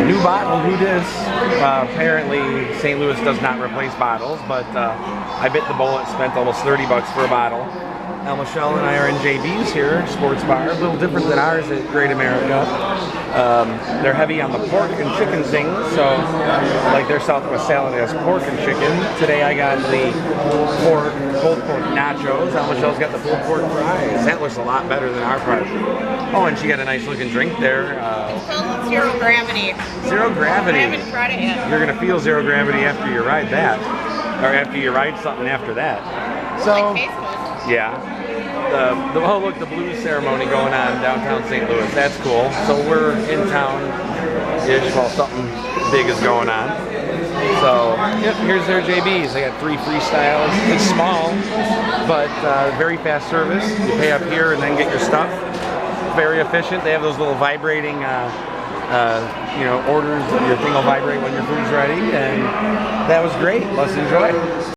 New bottle, who dis? Apparently St. Louis does not replace bottles, but I bit the bullet, spent almost 30 bucks for a bottle. Now Michelle and I are in JB's here, sports bar, a little different than ours at Great America. They're heavy on the pork and chicken things, so like their Southwest salad has pork and chicken. Today I got the pulled pork nachos. Now Michelle's got the pulled pork fries. That looks a lot better than our part. Oh, and she got a nice looking drink there. Zero gravity. Zero gravity. I haven't tried it yet. You're gonna feel zero gravity after you ride that, or after you ride something after that. So, yeah. Oh look, the blues ceremony going on downtown St. Louis. That's cool. So we're in town-ish while something big is going on. So, yep, here's their JBs. They got 3 freestyles. It's small, but very fast service. You pay up here and then get your stuff. Very efficient. They have those little vibrating, orders. Your thing will vibrate when your food's ready, and that was great. Let's enjoy.